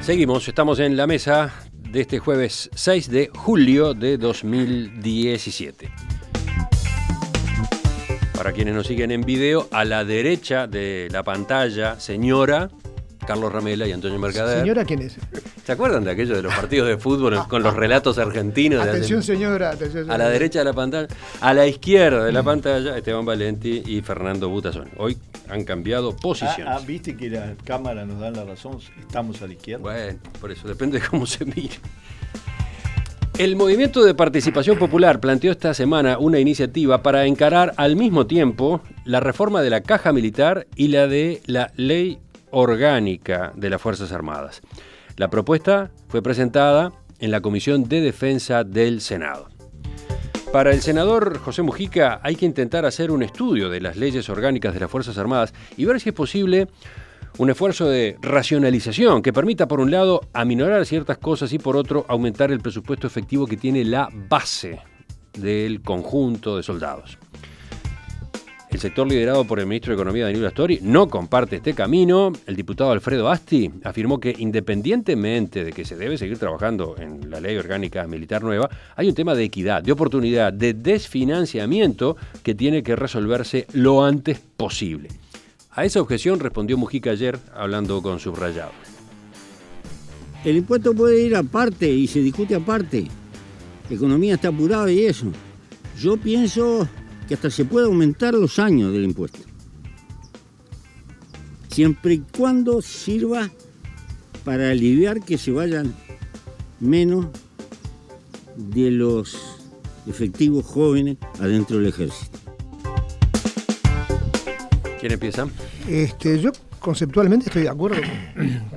Seguimos, estamos en la mesa de este jueves 6 de julio de 2017. Para quienes nos siguen en video, a la derecha de la pantalla, señora Carlos Ramela y Antonio Mercader. ¿Señora quién es? ¿Se acuerdan de aquello de los partidos de fútbol con los relatos argentinos? Atención, señora, atención, señora. A la derecha de la pantalla, a la izquierda de la pantalla, Esteban Valenti y Fernando Butazón. Hoy han cambiado posiciones. Viste que la cámara nos da la razón, estamos a la izquierda. Bueno, por eso depende de cómo se mire. El Movimiento de Participación Popular planteó esta semana una iniciativa para encarar al mismo tiempo la reforma de la Caja Militar y la de la Ley Orgánica de las Fuerzas Armadas. La propuesta fue presentada en la Comisión de Defensa del Senado. Para el senador José Mujica hay que intentar hacer un estudio de las leyes orgánicas de las Fuerzas Armadas y ver si es posible un esfuerzo de racionalización que permita, por un lado, aminorar ciertas cosas y, por otro, aumentar el presupuesto efectivo que tiene la base del conjunto de soldados. El sector liderado por el ministro de Economía, Danilo Astori, no comparte este camino. El diputado Alfredo Asti afirmó que, independientemente de que se debe seguir trabajando en la ley orgánica militar nueva, hay un tema de equidad, de oportunidad, de desfinanciamiento que tiene que resolverse lo antes posible. A esa objeción respondió Mujica ayer hablando con Subrayado. El impuesto puede ir aparte y se discute aparte. La economía está apurada y eso. Yo pienso que hasta se puede aumentar los años del impuesto. Siempre y cuando sirva para aliviar que se vayan menos de los efectivos jóvenes adentro del ejército. ¿Quién empieza? Yo conceptualmente estoy de acuerdo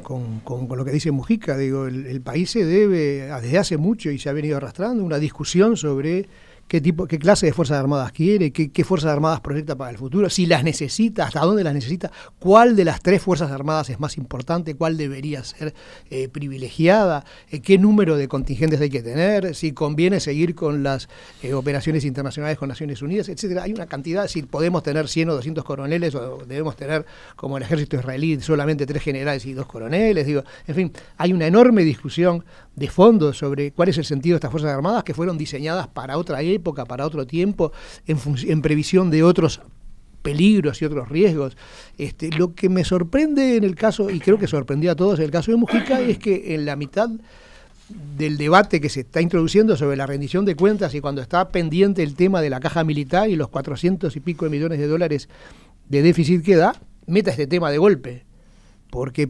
con lo que dice Mujica. Digo, el país se debe, desde hace mucho y se ha venido arrastrando, una discusión sobre qué clase de Fuerzas Armadas quiere, qué Fuerzas Armadas proyecta para el futuro, si las necesita, hasta dónde las necesita, cuál de las tres Fuerzas Armadas es más importante, cuál debería ser privilegiada, qué número de contingentes hay que tener, si conviene seguir con las operaciones internacionales con Naciones Unidas, etcétera. Hay una cantidad, si podemos tener 100 o 200 coroneles o debemos tener, como el ejército israelí, solamente 3 generales y 2 coroneles. Digo, en fin, hay una enorme discusión de fondo sobre cuál es el sentido de estas Fuerzas Armadas que fueron diseñadas para otra época, para otro tiempo, en previsión de otros peligros y otros riesgos. Lo que me sorprende en el caso, y creo que sorprendió a todos en el caso de Mujica, es que en la mitad del debate que se está introduciendo sobre la rendición de cuentas y cuando está pendiente el tema de la caja militar y los 400 y pico de millones de dólares de déficit que da, meta este tema de golpe, porque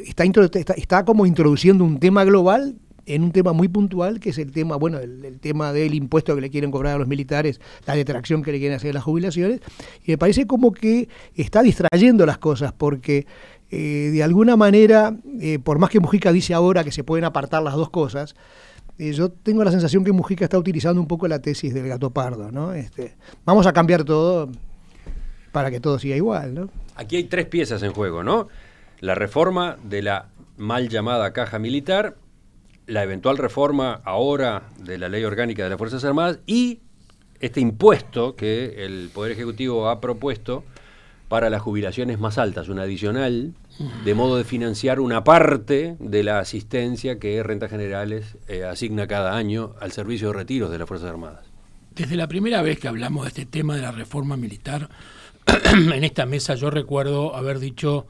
está como introduciendo un tema global en un tema muy puntual, que es el tema, bueno, el tema del impuesto que le quieren cobrar a los militares, la detracción que le quieren hacer a las jubilaciones, y me parece como que está distrayendo las cosas, porque de alguna manera, por más que Mujica dice ahora que se pueden apartar las dos cosas, yo tengo la sensación que Mujica está utilizando un poco la tesis del gato pardo, ¿no? Vamos a cambiar todo para que todo siga igual, ¿no? Aquí hay 3 piezas en juego, ¿no? La reforma de la mal llamada caja militar, la eventual reforma ahora de la Ley Orgánica de las Fuerzas Armadas y este impuesto que el Poder Ejecutivo ha propuesto para las jubilaciones más altas, un adicional, de modo de financiar una parte de la asistencia que Rentas Generales asigna cada año al servicio de retiros de las Fuerzas Armadas. Desde la primera vez que hablamos de este tema de la reforma militar, en esta mesa yo recuerdo haber dicho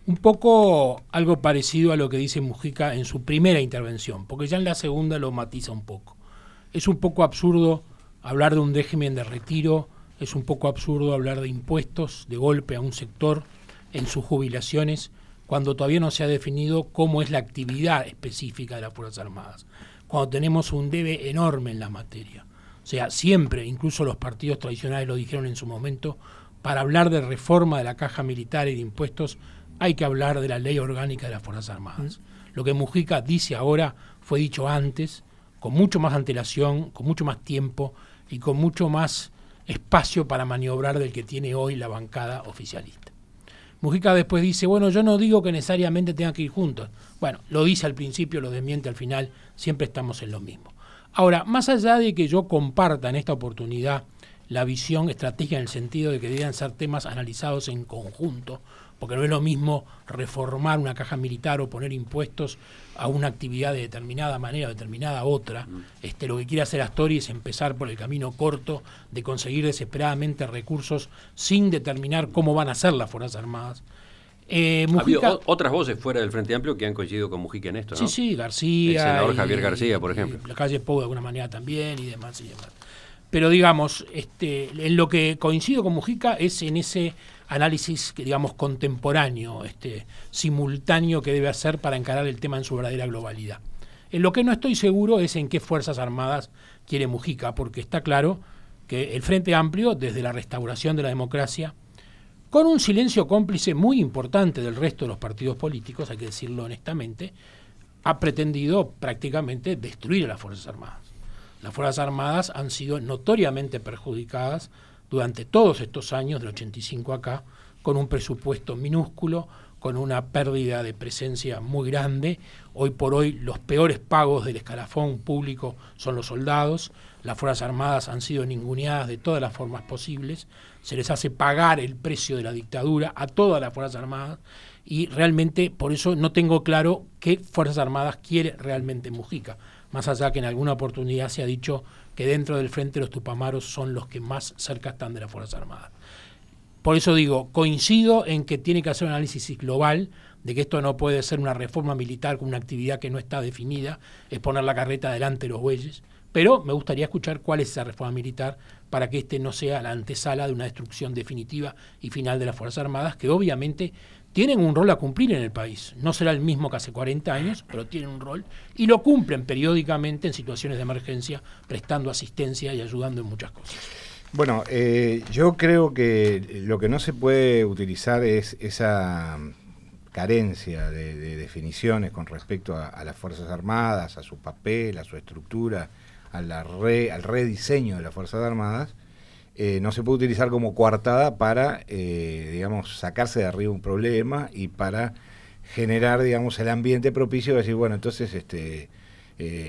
un poco algo parecido a lo que dice Mujica en su primera intervención, porque ya en la segunda lo matiza un poco. Es un poco absurdo hablar de un régimen de retiro, es un poco absurdo hablar de impuestos de golpe a un sector en sus jubilaciones, cuando todavía no se ha definido cómo es la actividad específica de las Fuerzas Armadas, cuando tenemos un debe enorme en la materia. O sea, siempre, incluso los partidos tradicionales lo dijeron en su momento, para hablar de reforma de la caja militar y de impuestos, hay que hablar de la ley orgánica de las Fuerzas Armadas. Lo que Mujica dice ahora fue dicho antes, con mucho más antelación, con mucho más tiempo y con mucho más espacio para maniobrar del que tiene hoy la bancada oficialista. Mujica después dice, bueno, yo no digo que necesariamente tengan que ir juntos. Bueno, lo dice al principio, lo desmiente al final, siempre estamos en lo mismo. Ahora, más allá de que yo comparta en esta oportunidad la visión estratégica en el sentido de que deberían ser temas analizados en conjunto, porque no es lo mismo reformar una caja militar o poner impuestos a una actividad de determinada manera o determinada otra. Lo que quiere hacer Astori es empezar por el camino corto de conseguir desesperadamente recursos sin determinar cómo van a ser las Fuerzas Armadas. Mujica, ha otras voces fuera del Frente Amplio que han coincidido con Mujica en esto, ¿no? Sí, García. El senador Javier García, por ejemplo. La calle Pou de alguna manera también y demás. Pero digamos, en lo que coincido con Mujica es en ese análisis, que digamos, contemporáneo, simultáneo que debe hacer para encarar el tema en su verdadera globalidad. En lo que no estoy seguro es en qué Fuerzas Armadas quiere Mujica, porque está claro que el Frente Amplio, desde la restauración de la democracia, con un silencio cómplice muy importante del resto de los partidos políticos, hay que decirlo honestamente, ha pretendido prácticamente destruir a las Fuerzas Armadas. Las Fuerzas Armadas han sido notoriamente perjudicadas durante todos estos años, del 85 acá, con un presupuesto minúsculo, con una pérdida de presencia muy grande. Hoy por hoy los peores pagos del escalafón público son los soldados. Las Fuerzas Armadas han sido ninguneadas de todas las formas posibles. Se les hace pagar el precio de la dictadura a todas las Fuerzas Armadas y realmente por eso no tengo claro qué Fuerzas Armadas quiere realmente Mujica. Más allá que en alguna oportunidad se ha dicho que dentro del Frente los tupamaros son los que más cerca están de las Fuerzas Armadas. Por eso digo, coincido en que tiene que hacer un análisis global de que esto no puede ser una reforma militar con una actividad que no está definida, es poner la carreta delante de los bueyes, pero me gustaría escuchar cuál es esa reforma militar para que no sea la antesala de una destrucción definitiva y final de las Fuerzas Armadas, que obviamente tienen un rol a cumplir en el país. No será el mismo que hace 40 años, pero tienen un rol y lo cumplen periódicamente en situaciones de emergencia, prestando asistencia y ayudando en muchas cosas. Bueno, yo creo que lo que no se puede utilizar es esa carencia de definiciones con respecto a las Fuerzas Armadas, a su papel, a su estructura, al rediseño de las Fuerzas Armadas. No se puede utilizar como coartada para, digamos, sacarse de arriba un problema y para generar, digamos, el ambiente propicio de decir, bueno, entonces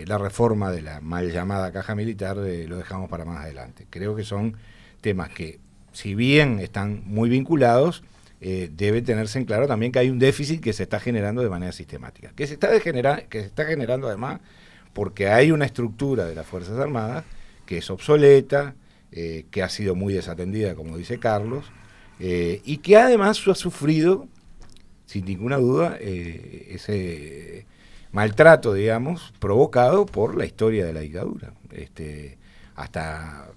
la reforma de la mal llamada caja militar lo dejamos para más adelante. Creo que son temas que, si bien están muy vinculados, debe tenerse en claro también que hay un déficit que se está generando de manera sistemática, que se está generando además porque hay una estructura de las Fuerzas Armadas que es obsoleta, que ha sido muy desatendida, como dice Carlos, y que además ha sufrido, sin ninguna duda, ese maltrato, digamos, provocado por la historia de la dictadura. Hasta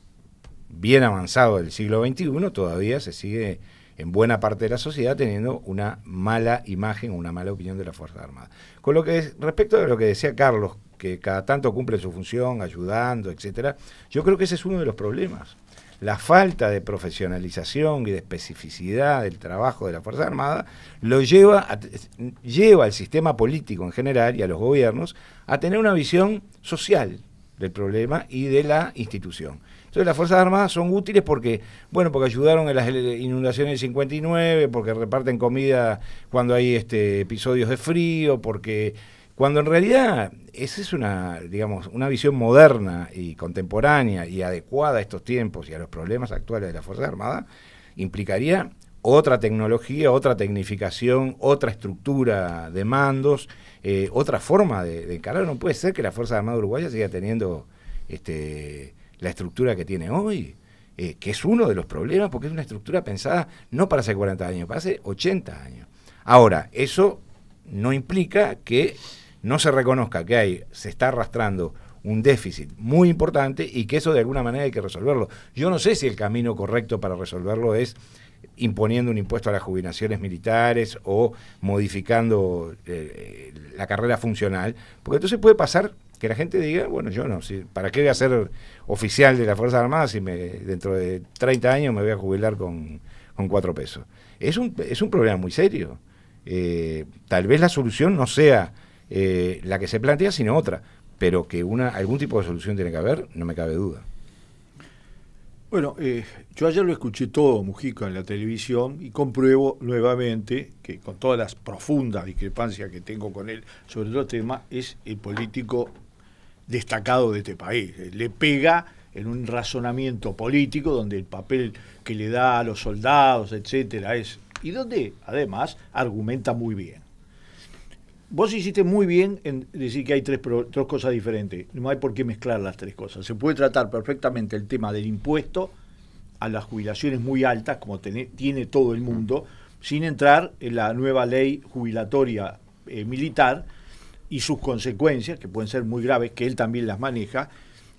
bien avanzado el siglo XXI todavía se sigue en buena parte de la sociedad teniendo una mala imagen, una mala opinión de las Fuerzas Armadas. Con lo que respecto a lo que decía Carlos, que cada tanto cumple su función, ayudando, etcétera, yo creo que ese es uno de los problemas. La falta de profesionalización y de especificidad del trabajo de las Fuerzas Armadas lo lleva al sistema político en general y a los gobiernos a tener una visión social del problema y de la institución. Entonces las Fuerzas Armadas son útiles porque ayudaron en las inundaciones del 59, porque reparten comida cuando hay episodios de frío, porque cuando en realidad esa es una visión moderna y contemporánea y adecuada a estos tiempos y a los problemas actuales de las Fuerzas Armadas, implicaría otra tecnología, otra tecnificación, otra estructura de mandos, otra forma de encarar. No puede ser que la Fuerza Armada Uruguaya siga teniendo la estructura que tiene hoy, que es uno de los problemas, porque es una estructura pensada no para hace 40 años, para hace 80 años. Ahora, eso no implica que no se reconozca que se está arrastrando un déficit muy importante y que eso de alguna manera hay que resolverlo. Yo no sé si el camino correcto para resolverlo es imponiendo un impuesto a las jubilaciones militares o modificando la carrera funcional, porque entonces puede pasar que la gente diga, bueno, yo no, ¿para qué voy a ser oficial de las Fuerzas Armadas si dentro de 30 años me voy a jubilar con 4 pesos? Es un problema muy serio. Tal vez la solución no sea la que se plantea, sino otra, pero que algún tipo de solución tiene que haber, no me cabe duda. Bueno, yo ayer lo escuché todo, Mujica, en la televisión, y compruebo nuevamente que con todas las profundas discrepancias que tengo con él sobre todo el tema, es el político destacado de este país. Le pega en un razonamiento político donde el papel que le da a los soldados, etcétera, es y donde además argumenta muy bien. Vos hiciste muy bien en decir que hay tres cosas diferentes. No hay por qué mezclar las tres cosas. Se puede tratar perfectamente el tema del impuesto a las jubilaciones muy altas, como tiene todo el mundo, sin entrar en la nueva ley jubilatoria militar y sus consecuencias, que pueden ser muy graves, que él también las maneja,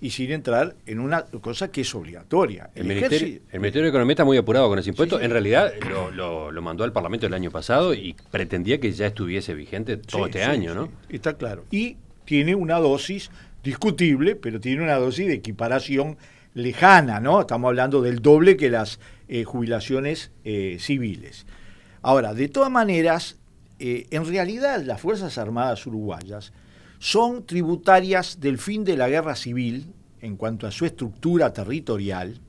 y sin entrar en una cosa que es obligatoria. El Ministerio de Economía está muy apurado con ese impuesto. Sí. En realidad lo mandó al Parlamento el año pasado y pretendía que ya estuviese vigente todo este año, ¿no? Sí, está claro. Y tiene una dosis discutible, pero tiene una dosis de equiparación lejana, ¿no? Estamos hablando del doble que las jubilaciones civiles. Ahora, de todas maneras, en realidad las Fuerzas Armadas uruguayas son tributarias del fin de la guerra civil en cuanto a su estructura territorial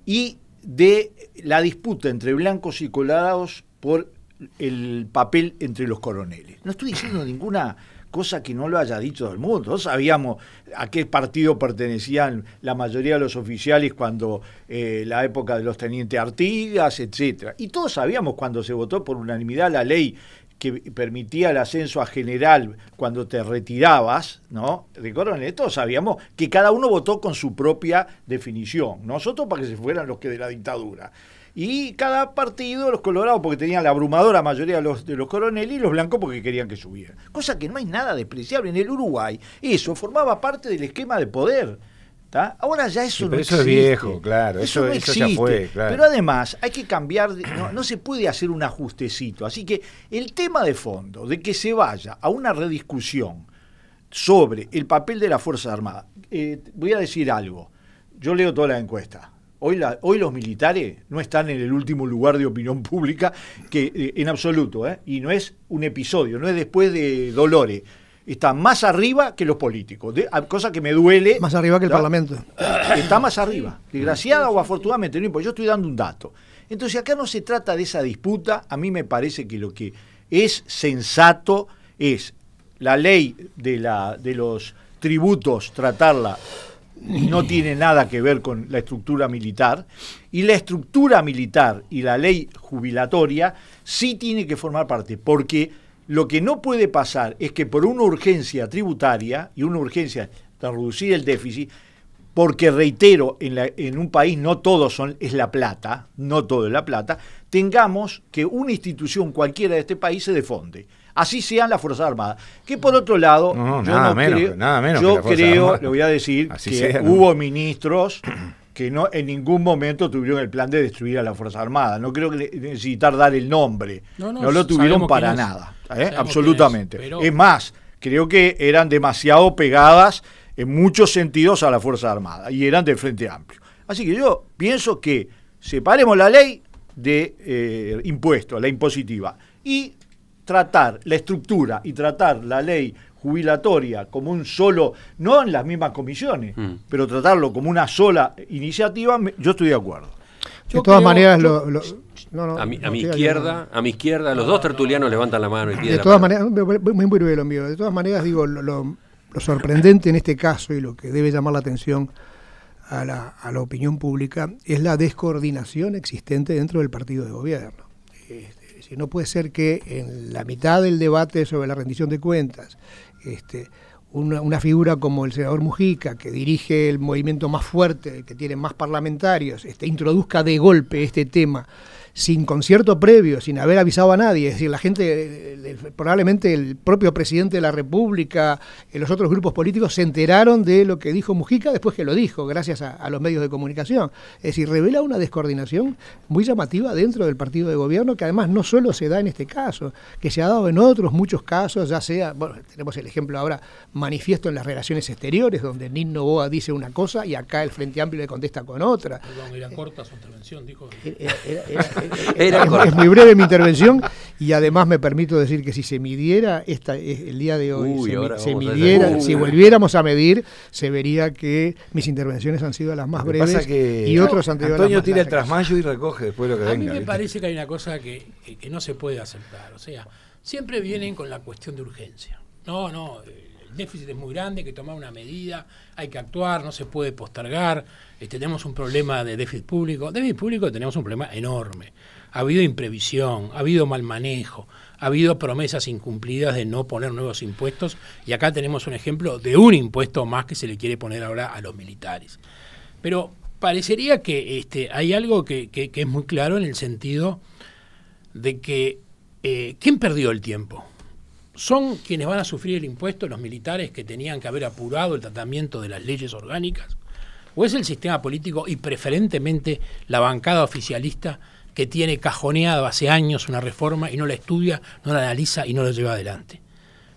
y de la disputa entre blancos y colorados por el papel entre los coroneles. No estoy diciendo ninguna cosa que no lo haya dicho todo el mundo. Todos sabíamos a qué partido pertenecían la mayoría de los oficiales cuando la época de los tenientes Artigas, etcétera. Y todos sabíamos cuando se votó por unanimidad la ley que permitía el ascenso a general cuando te retirabas, ¿no?, de coronel. Todos sabíamos que cada uno votó con su propia definición. Nosotros para que se fueran los que de la dictadura. Y cada partido, los colorados porque tenían la abrumadora mayoría de los coroneles y los blancos porque querían que subieran. Cosa que no hay nada despreciable. En el Uruguay eso formaba parte del esquema de poder. ¿Tá? Ahora ya eso no existe. Eso es viejo, claro. Eso no existe. Ya fue, claro. Pero además hay que cambiar, no se puede hacer un ajustecito. Así que el tema de fondo, de que se vaya a una rediscusión sobre el papel de las Fuerzas Armadas, voy a decir algo. Yo leo toda la encuesta. Hoy los militares no están en el último lugar de opinión pública, que en absoluto, y no es un episodio, no es después de Dolores. Está más arriba que los políticos, cosa que me duele. Más arriba que el Parlamento. Está más arriba, desgraciada o afortunadamente, no importa, yo estoy dando un dato. Entonces acá no se trata de esa disputa, a mí me parece que lo que es sensato es la ley de los tributos, tratarla, no tiene nada que ver con la estructura militar, y la estructura militar y la ley jubilatoria sí tiene que formar parte, porque lo que no puede pasar es que por una urgencia tributaria y una urgencia de reducir el déficit, porque reitero, en un país no todo es la plata, no todo es la plata, tengamos que una institución cualquiera de este país se defonde. Así sean las Fuerzas Armadas. Que por otro lado, yo creo, le voy a decir, así que sea, hubo ministros que no en ningún momento tuvieron el plan de destruir a las Fuerzas Armadas. No creo que necesitar dar el nombre. No lo tuvieron para nada. Absolutamente. Pero... Es más, creo que eran demasiado pegadas en muchos sentidos a las Fuerzas Armadas y eran del Frente Amplio. Así que yo pienso que separemos la ley de impuestos, la impositiva, y tratar la estructura y tratar la ley jubilatoria como un solo, no en las mismas comisiones, pero tratarlo como una sola iniciativa, yo estoy de acuerdo. De todas maneras, a mi izquierda, los dos tertulianos levantan la mano y piden. De todas maneras, muy breve lo mío. De todas maneras, digo, lo sorprendente en este caso y lo que debe llamar la atención a la opinión pública es la descoordinación existente dentro del partido de gobierno. No puede ser que en la mitad del debate sobre la rendición de cuentas, una figura como el senador Mujica, que dirige el movimiento más fuerte, que tiene más parlamentarios, introduzca de golpe este tema sin concierto previo, sin haber avisado a nadie. Es decir, la gente, probablemente el propio presidente de la República, los otros grupos políticos se enteraron de lo que dijo Mujica después que lo dijo, gracias a los medios de comunicación. Es decir, revela una descoordinación muy llamativa dentro del partido de gobierno, que además no solo se da en este caso, que se ha dado en otros muchos casos, ya sea, bueno, tenemos el ejemplo ahora manifiesto en las relaciones exteriores, donde Nin Noboa dice una cosa y acá el Frente Amplio le contesta con otra. Perdón, era corta su intervención, dijo. Es muy breve mi intervención y además me permito decir que si se midiera el día de hoy, si volviéramos a medir, se vería que mis intervenciones han sido las más breves y otros han tenido las más Antonio tira el trasmayo y recoge después lo que venga. A mí me parece que hay una cosa que no se puede aceptar. O sea, siempre vienen con la cuestión de urgencia. El déficit es muy grande, hay que tomar una medida, hay que actuar, no se puede postergar. Tenemos un problema de déficit público. Déficit público tenemos un problema enorme. Ha habido imprevisión, ha habido mal manejo, ha habido promesas incumplidas de no poner nuevos impuestos, y acá tenemos un ejemplo de un impuesto más que se le quiere poner ahora a los militares. Pero parecería que hay algo que es muy claro en el sentido de que ¿quién perdió el tiempo? ¿Son quienes van a sufrir el impuesto, los militares que tenían que haber apurado el tratamiento de las leyes orgánicas? ¿O es el sistema político y preferentemente la bancada oficialista que tiene cajoneado hace años una reforma y no la estudia, no la analiza y no la lleva adelante?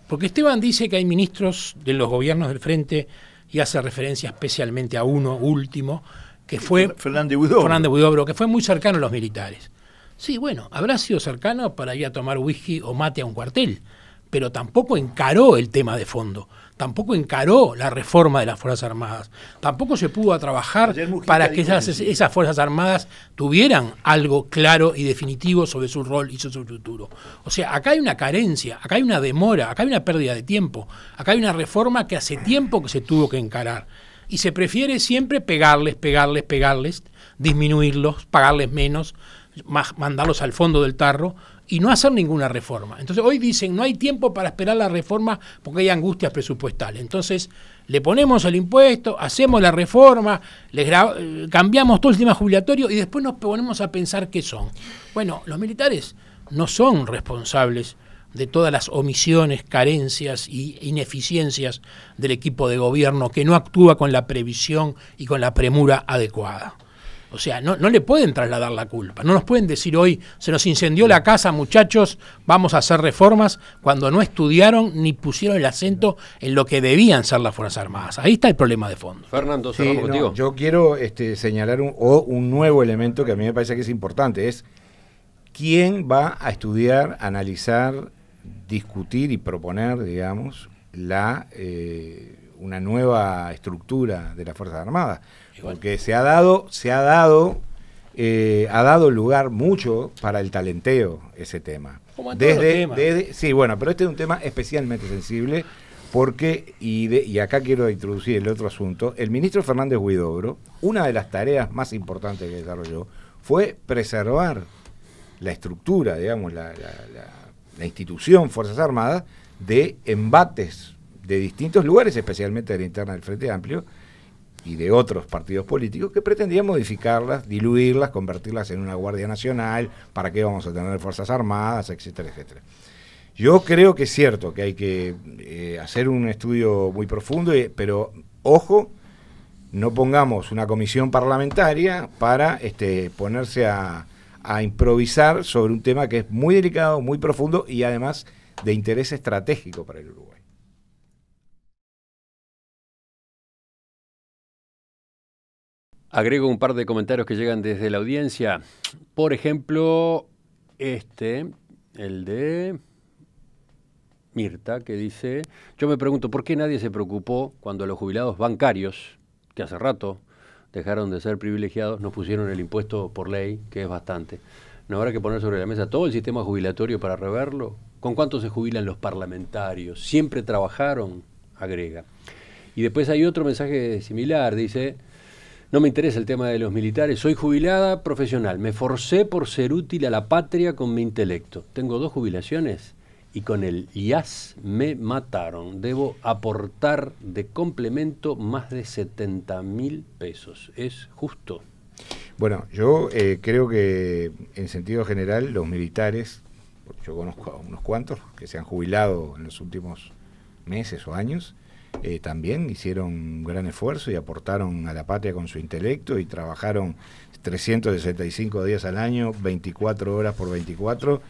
Porque Esteban dice que hay ministros de los gobiernos del Frente y hace referencia especialmente a uno último, que fue Fernández Huidobro, que fue muy cercano a los militares. Sí, bueno, habrá sido cercano para ir a tomar whisky o mate a un cuartel, pero tampoco encaró el tema de fondo, tampoco encaró la reforma de las Fuerzas Armadas, tampoco se pudo trabajar para que esas Fuerzas Armadas tuvieran algo claro y definitivo sobre su rol y sobre su futuro. O sea, acá hay una carencia, acá hay una demora, acá hay una pérdida de tiempo, acá hay una reforma que hace tiempo que se tuvo que encarar. Y se prefiere siempre pegarles, disminuirlos, pagarles menos, mandarlos al fondo del tarro y no hacer ninguna reforma. Entonces hoy dicen no hay tiempo para esperar la reforma porque hay angustias presupuestales. Entonces le ponemos el impuesto, hacemos la reforma, cambiamos todo el sistema jubilatorio y después nos ponemos a pensar qué son. Bueno, los militares no son responsables de todas las omisiones, carencias y ineficiencias del equipo de gobierno que no actúa con la previsión y con la premura adecuada. O sea, no le pueden trasladar la culpa. No nos pueden decir hoy, se nos incendió la casa, muchachos, vamos a hacer reformas, cuando no estudiaron ni pusieron el acento en lo que debían ser las Fuerzas Armadas. Ahí está el problema de fondo. Fernando, sí, contigo. Yo quiero señalar un nuevo elemento que a mí me parece que es importante, es quién va a estudiar, analizar, discutir y proponer, digamos, una nueva estructura de las Fuerzas Armadas. Porque ha dado lugar mucho para el talenteo ese tema. Como en todos los temas. Sí, bueno, pero este es un tema especialmente sensible porque, y acá quiero introducir el otro asunto, el ministro Fernández Huidobro, una de las tareas más importantes que desarrolló fue preservar la estructura, digamos, la institución Fuerzas Armadas de embates de distintos lugares, especialmente de la interna del Frente Amplio, y de otros partidos políticos que pretendían modificarlas, diluirlas, convertirlas en una Guardia Nacional, para qué vamos a tener Fuerzas Armadas, etcétera, etcétera. Yo creo que es cierto que hay que hacer un estudio muy profundo, pero ojo, no pongamos una comisión parlamentaria para ponerse a improvisar sobre un tema que es muy delicado, muy profundo y además de interés estratégico para el Uruguay. Agrego un par de comentarios que llegan desde la audiencia. Por ejemplo, el de Mirta, que dice: yo me pregunto por qué nadie se preocupó cuando los jubilados bancarios, que hace rato dejaron de ser privilegiados, nos pusieron el impuesto por ley, que es bastante. ¿No habrá que poner sobre la mesa todo el sistema jubilatorio para reverlo? ¿Con cuánto se jubilan los parlamentarios? ¿Siempre trabajaron? Agrega. Y después hay otro mensaje similar, dice: no me interesa el tema de los militares, soy jubilada profesional, me forcé por ser útil a la patria con mi intelecto. Tengo 2 jubilaciones y con el IAS me mataron. Debo aportar de complemento más de 70.000 pesos. ¿Es justo? Bueno, yo creo que en sentido general los militares, yo conozco a unos cuantos que se han jubilado en los últimos meses o años, también hicieron un gran esfuerzo y aportaron a la patria con su intelecto y trabajaron 365 días al año, 24 horas por 24,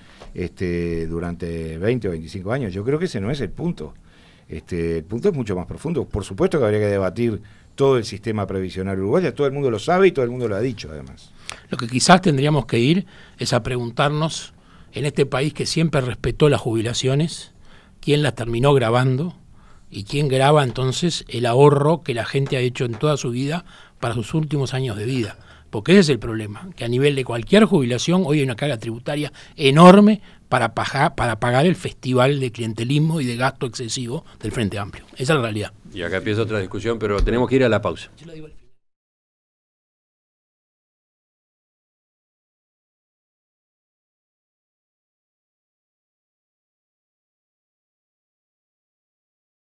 durante 20 o 25 años. Yo creo que ese no es el punto. El punto es mucho más profundo. Por supuesto que habría que debatir todo el sistema previsional uruguayo, todo el mundo lo sabe y todo el mundo lo ha dicho además. Lo que quizás tendríamos que ir es a preguntarnos, en este país que siempre respetó las jubilaciones, quién las terminó grabando y quién graba entonces el ahorro que la gente ha hecho en toda su vida para sus últimos años de vida. Porque ese es el problema, que a nivel de cualquier jubilación hoy hay una carga tributaria enorme para pagar el festival de clientelismo y de gasto excesivo del Frente Amplio. Esa es la realidad. Y acá empieza otra discusión, pero tenemos que ir a la pausa. Yo lo digo al final.